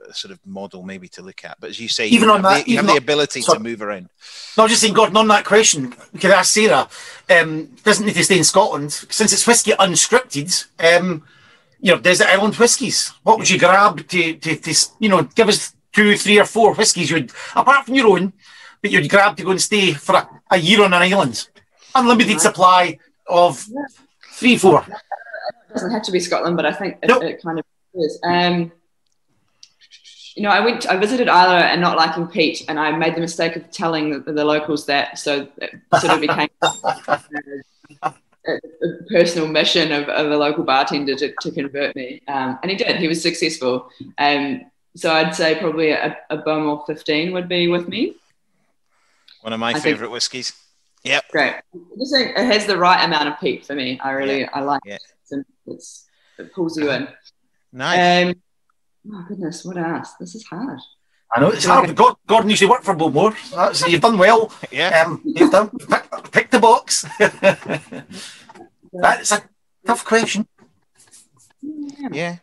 a sort of model maybe to look at. But as you say, even on that, you have the ability to move around. No, just saying, Gordon, on that question, we could ask Sarah. Doesn't need to stay in Scotland since it's whiskey unscripted. You know, desert island whiskies. What would you grab to you know, give us 2, 3 or 4 whiskies you'd, apart from your own, but you'd grab to go and stay for a year on an island? Unlimited supply of 3, 4. It doesn't have to be Scotland, but I think it kind of is. You know, I visited Isla and not liking peat, and I made the mistake of telling the locals that, so it sort of became a personal mission of a local bartender to convert me, and he did. He was successful. So I'd say probably a Bowmore 15 would be with me. One of my favourite whiskies. Yep. Great. I just think it has the right amount of peat for me. I like it. It pulls you in. Nice. Oh goodness, what else? This is hard. I know it's hard. Gordon used to work for Bowmore. You've done well. Yeah. You've done. Pick the box. That's a tough question. Yeah.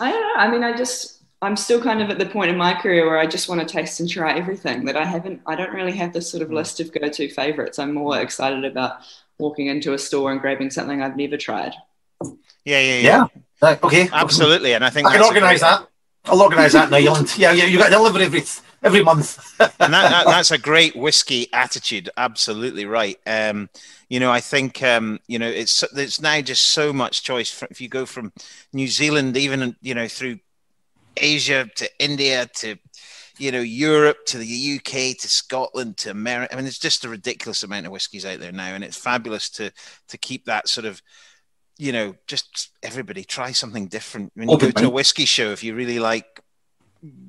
I don't know. I mean, I'm still kind of at the point in my career where I just want to taste and try everything. That I don't really have this sort of list of go-to favorites. I'm more excited about walking into a store and grabbing something I've never tried. Yeah. Okay. Absolutely. And I think I can organise that. I'll organise that in Ireland. Yeah, you got to deliver every month. And that's a great whiskey attitude. Absolutely right. You know, I think you know, it's now just so much choice. If you go from New Zealand, even, you know, through Asia to India to, you know, Europe to the UK to Scotland to America. I mean, it's just a ridiculous amount of whiskies out there now, and it's fabulous to keep that sort of, you know, just everybody try something different. When you go to a whiskey show, if you really like,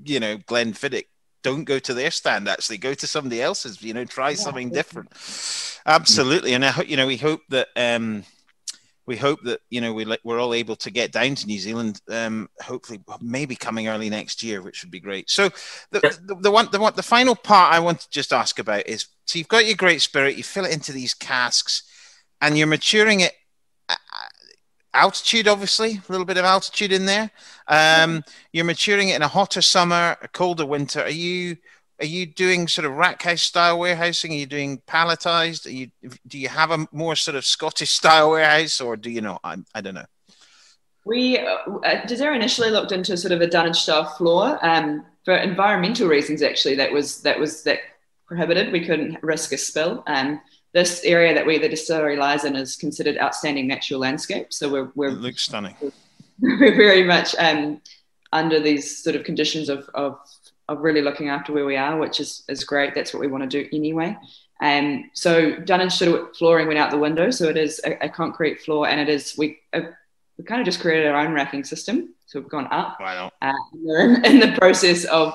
you know, Glenfiddich, don't go to their stand. Actually, go to somebody else's. You know, try something different. Absolutely, and you know, we hope that you know, we're all able to get down to New Zealand. Hopefully, maybe coming early next year, which would be great. So the final part I want to just ask about is: so you've got your great spirit, you fill it into these casks, and you're maturing it. Altitude, obviously, a little bit of altitude in there. You're maturing it in a hotter summer, a colder winter. Are you doing sort of rack house style warehousing? Are you doing palletized? Do you have a more sort of Scottish style warehouse, or do you not? I don't know. We Distiller initially looked into sort of a dunnage style floor for environmental reasons. Actually, that prohibited. We couldn't risk a spill. This area that the distillery lies in is considered outstanding natural landscape. So it looks stunning. We're very much under these sort of conditions of really looking after where we are, which is great. That's what we want to do anyway. So dunnage sort of flooring went out the window. So it is a concrete floor, and it is we kind of just created our own racking system. So we've gone up. Wow. We're in the process of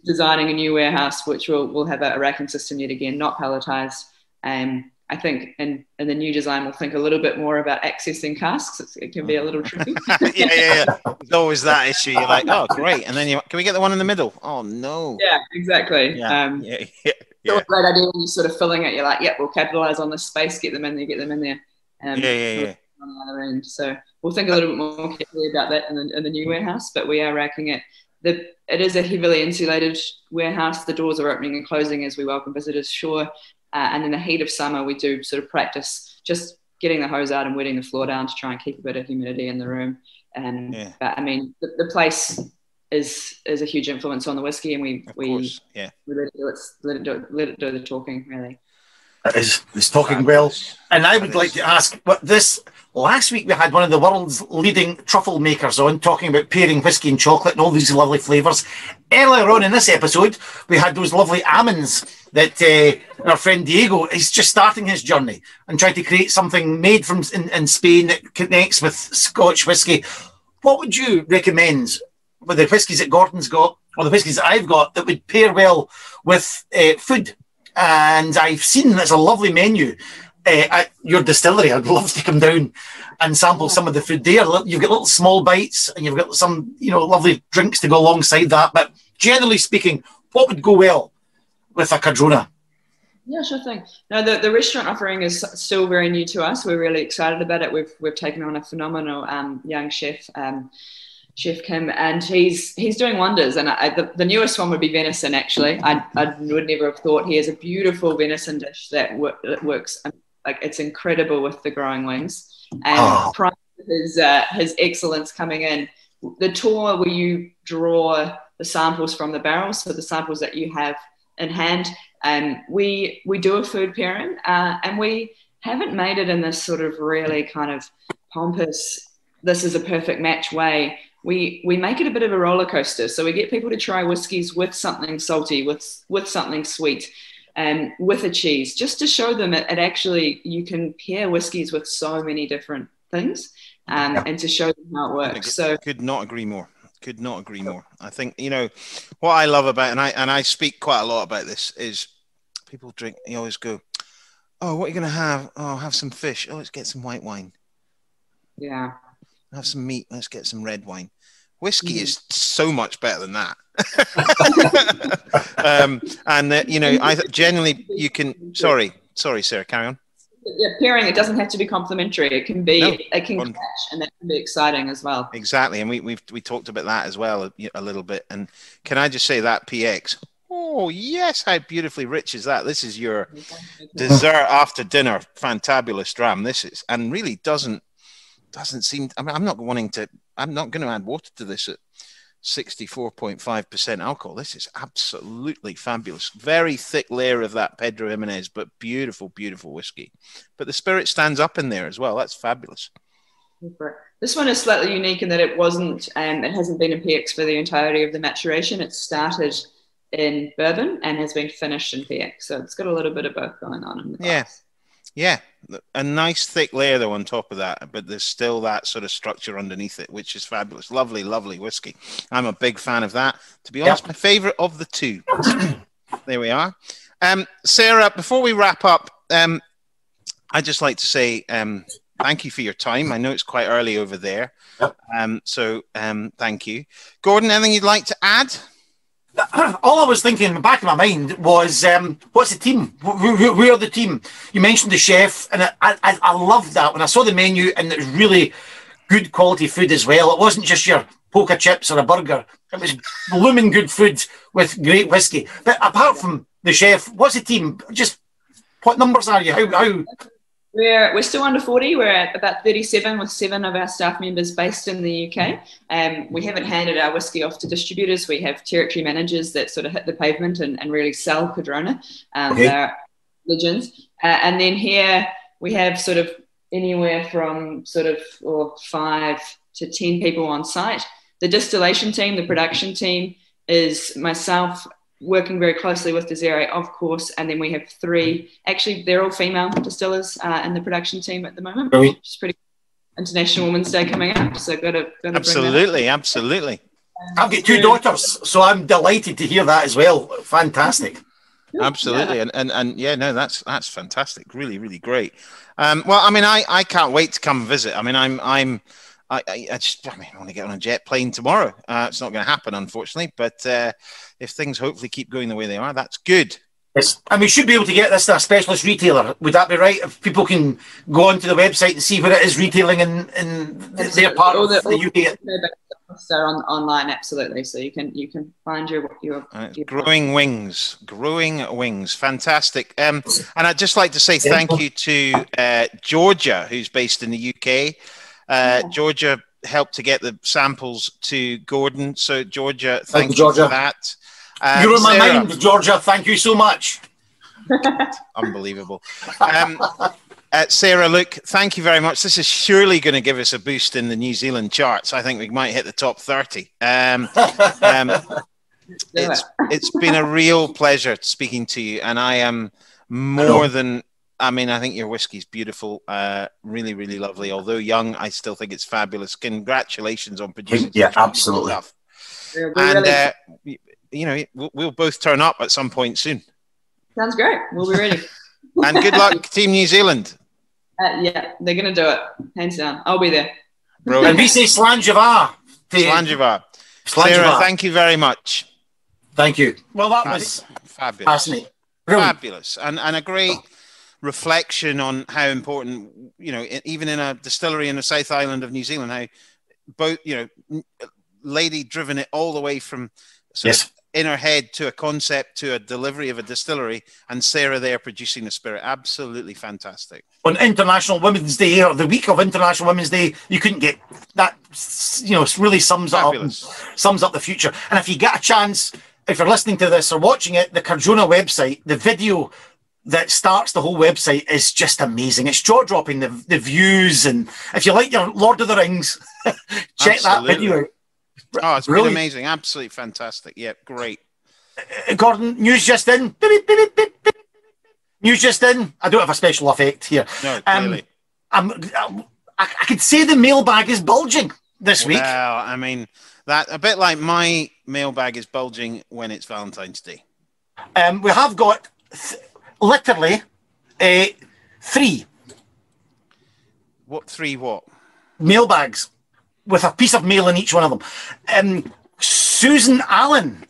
designing a new warehouse, which will have a racking system yet again, not palletized. I think in the new design, we'll think a little bit more about accessing casks. It can be a little tricky. yeah. There's always that issue. You're like, oh, great. And then can we get the one in the middle? Oh, no. Yeah, exactly. Yeah. So a great idea when you're sort of filling it. You're like, yep, we'll capitalize on this space, get them in there. On the other end. So we'll think a little bit more carefully about that in the new warehouse, but we are racking it. It is a heavily insulated warehouse. The doors are opening and closing as we welcome visitors, sure. And in the heat of summer, we do sort of practice just getting the hose out and wetting the floor down to try and keep a bit of humidity in the room. But I mean, the place is a huge influence on the whiskey, and we let it do the talking, really. It's talking well. And I would like to ask, last week we had one of the world's leading truffle makers on talking about pairing whiskey and chocolate and all these lovely flavours. Earlier on in this episode, we had those lovely almonds that and our friend Diego is just starting his journey and trying to create something made from in Spain that connects with Scotch whisky. What would you recommend with the whiskies that Gordon's got, or the whiskies that I've got, that would pair well with food? And I've seen there's a lovely menu at your distillery. I'd love to come down and sample some of the food there. You've got little small bites, and you've got some, lovely drinks to go alongside that. But generally speaking, what would go well with a Cardrona? Yeah, sure thing. No, the restaurant offering is still very new to us. We're really excited about it. We've taken on a phenomenal young chef, Chef Kim, and he's doing wonders. And the newest one would be venison. Actually, I would never have thought. He has a beautiful venison dish that works like it's incredible with the growing wings. And prior to his excellence coming in, the tour where you draw the samples from the barrels, so the samples that you have in hand. We do a food pairing, and we haven't made it in this sort of really kind of pompous, this is a perfect match way. We make it a bit of a roller coaster. So we get people to try whiskies with something salty, with something sweet, and with a cheese, just to show them it actually, you can pair whiskies with so many different things, and to show them how it works. So could not agree more. Could not agree more. I think, what I love about, and I speak quite a lot about this, is people drink, you always go, oh, what are you going to have? Oh, have some fish. Oh, let's get some white wine. Yeah. Have some meat. Let's get some red wine. Whiskey is so much better than that. I generally you can. Sorry, Sarah, carry on. Yeah, pairing, it doesn't have to be complimentary. It can be, it can catch, and that can be exciting as well. Exactly, and we talked about that as well a little bit. And can I just say that PX? Oh yes, how beautifully rich is that? This is your dessert after dinner, fantabulous dram. This is, and really doesn't seem. I mean, I'm not going to add water to this at 64.5% alcohol. This is absolutely fabulous. Very thick layer of that Pedro Jimenez, but beautiful, beautiful whiskey. But the spirit stands up in there as well. That's fabulous. This one is slightly unique in that it hasn't been in PX for the entirety of the maturation. It started in bourbon and has been finished in PX. So it's got a little bit of both going on in the glass. Yeah, a nice thick layer though on top of that, but there's still that sort of structure underneath it, which is fabulous. Lovely, lovely whiskey. I'm a big fan of that. To be honest, my favourite of the two. There we are. Sarah, before we wrap up, I'd just like to say thank you for your time. I know it's quite early over there, so thank you. Gordon, anything you'd like to add? All I was thinking in the back of my mind was, what's the team? Who are the team? You mentioned the chef, and I loved that when I saw the menu, and it was really good quality food as well. It wasn't just your poker chips or a burger. It was blooming good food with great whiskey. But apart from the chef, what's the team? Just what numbers are you? How? We're still under 40. We're at about 37 with 7 of our staff members based in the UK. We haven't handed our whiskey off to distributors. We have territory managers that sort of hit the pavement and really sell Cardrona. They're legends. And then here we have sort of anywhere from sort of 5 to 10 people on site. The distillation team, the production team is myself, working very closely with Desiree, of course, and then we have 3. Actually, they're all female distillers in the production team at the moment. Which is pretty. International Women's Day coming up, so got to absolutely. I've got 2 daughters, so I'm delighted to hear that as well. Fantastic. Absolutely, and yeah, no, that's fantastic. Really, really great. Well, I mean, I can't wait to come visit. I mean, I want to get on a jet plane tomorrow. It's not going to happen, unfortunately, but if things hopefully keep going the way they are, that's good. Yes, and we should be able to get this to a specialist retailer. Would that be right? If people can go onto the website and see where it is retailing in their part of the UK. So online, absolutely. So you can find your growing wings, fantastic. And I'd just like to say thank you to Georgia, who's based in the UK. Georgia helped to get the samples to Gordon. So, Georgia, thank you for that. You're on my mind, Georgia. Thank you so much. Unbelievable. Sarah, look, thank you very much. This is surely going to give us a boost in the New Zealand charts. I think we might hit the top 30. It's been a real pleasure speaking to you, and I am more than. I mean, I think your whiskey's beautiful, really, really lovely. Although young, I still think it's fabulous. Congratulations on producing such absolutely stuff. And you know, we'll both turn up at some point soon. Sounds great. We'll be ready. And good luck, Team New Zealand. Yeah, they're going to do it. Hands down. I'll be there. Brilliant. And we say Slanjava. Slanjava. Sarah, thank you very much. Thank you. Well, that was fabulous. Fascinating. Fabulous. And a great reflection on how important, you know, even in a distillery in the South Island of New Zealand, how both, you know, lady driven it all the way from sort of in her head to a concept to a delivery of a distillery, and Sarah there producing the spirit. Absolutely fantastic. On International Women's Day, or the week of International Women's Day, you couldn't get that. You know, really sums up the future. And if you get a chance, if you're listening to this or watching it, the Cardrona website, the video that starts the whole website is just amazing. It's jaw-dropping, the views, and if you like your Lord of the Rings, check that video out. Oh, it's been amazing. Absolutely fantastic. Yeah, great. Gordon, news just in. Beep, beep, beep, beep, beep. News just in. I don't have a special effect here. No, clearly. I could say the mailbag is bulging this week. Well, I mean, that a bit like my mailbag is bulging when it's Valentine's Day. We have got literally 3. What 3? What? Mailbags with a piece of mail in each one of them. Susan Allen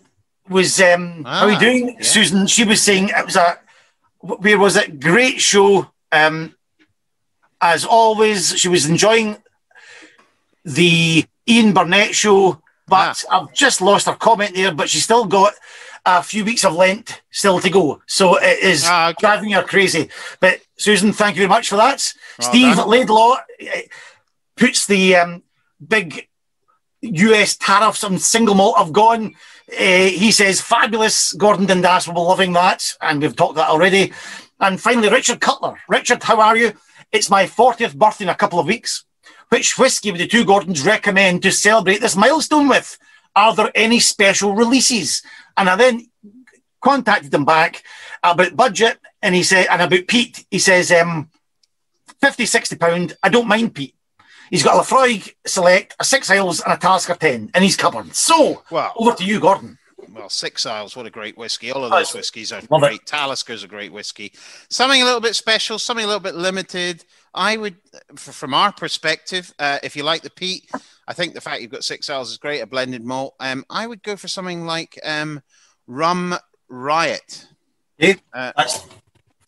was, how are you doing, yeah. Susan? She was saying it was where was it? Great show. As always, she was enjoying the Ian Burnett show, but I've just lost her comment there, but she's still got a few weeks of Lent still to go. So it is driving her crazy. But Susan, thank you very much for that. Well Steve Laidlaw puts the big US tariffs on single malt have gone. He says, fabulous. Gordon Dundas will be loving that. And we've talked that already. And finally, Richard Cutler. Richard, how are you? It's my 40th birthday in a couple of weeks. Which whiskey would the two Gordons recommend to celebrate this milestone with? Are there any special releases? And I then contacted him back about budget, and he said, and about peat. He says, 50, 60 pound. I don't mind peat. He's got a Laphroaig Select, a 6 Isles, and a Talisker 10, and he's covered. So, over to you, Gordon. Well, 6 Isles, what a great whiskey. All of those whiskies are great. Talisker's a great whiskey. Something a little bit special, something a little bit limited. I would, from our perspective, if you like the peat, I think the fact you've got 6 Isles is great, a blended malt. I would go for something like Rum Riot. Yeah,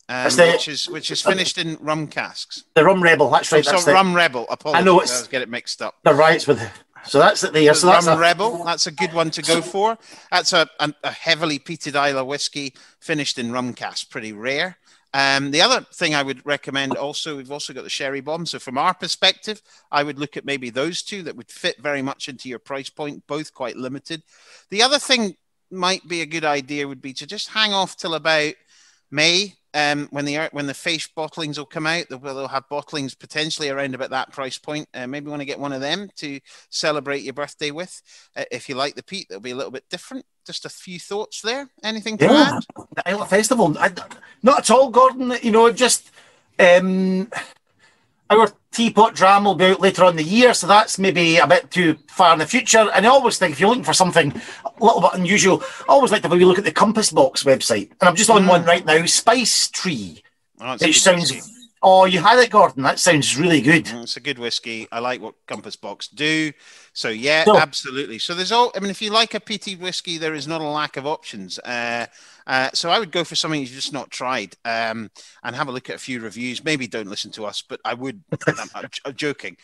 which is finished in rum casks. The Rum Rebel, that's right. That's Rum Rebel. Apologies, I know I get it mixed up. The riots with. So that's it there. So Rum Rebel. That's a good one to go for. That's a heavily peated Isla whiskey finished in rum cask. Pretty rare. The other thing I would recommend also, we've also got the Sherry Bomb. So from our perspective, I would look at maybe those two that would fit very much into your price point, both quite limited. The other thing might be a good idea would be to just hang off till about May. When the face bottlings will come out, they'll have bottlings potentially around about that price point. Maybe want to get one of them to celebrate your birthday with. If you like the peat, they'll be a little bit different. Just a few thoughts there. Anything to add? The Isle Festival, not at all, Gordon. You know, just our teapot dram will be out later on in the year, so that's maybe a bit too far in the future. And I always think if you're looking for something a little bit unusual, I always like to maybe look at the Compass Box website. And I'm just on one right now, Spice Tree. Which sounds... Whiskey. Oh, you had it, Gordon. That sounds really good. It's a good whiskey. I like what Compass Box do. So, yeah, absolutely. So there's all... I mean, if you like a peated whiskey, there is not a lack of options. So I would go for something you've just not tried and have a look at a few reviews. Maybe don't listen to us, but I would. I'm joking.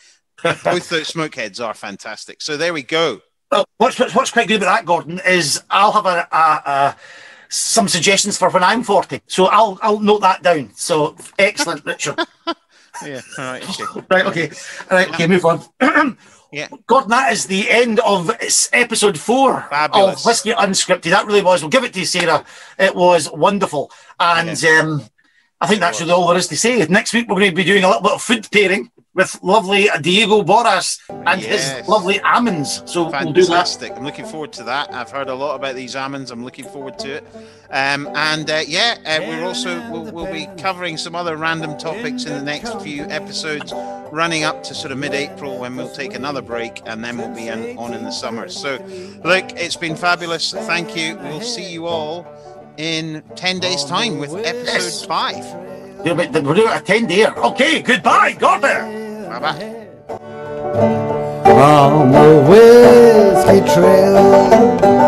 Both those smokeheads are fantastic. So there we go. Well, what's quite good about that, Gordon, is I'll have some suggestions for when I'm 40. So I'll note that down. So excellent, Richard. Yeah. All right. Okay. Right. Okay. All right. Okay. Move on. Yeah. Gordon, that is the end of episode 4 of Whiskey Unscripted. That really was. We'll give it to you, Sarah. It was wonderful. And I think that's really all there is to say. Next week, we're going to be doing a little bit of food pairing. with lovely Diego Boras and his lovely almonds. So fantastic. We'll do that. I'm looking forward to that. I've heard a lot about these almonds. I'm looking forward to it. We're also we'll be covering some other random topics in the next few episodes, running up to sort of mid-April when we'll take another break, and then we'll be on in the summer. So, look, it's been fabulous. Thank you. We'll see you all in 10 days' time with episode 5. We're doing a 10-day. Okay, goodbye. Got there. Bye-bye. On the whiskey trail.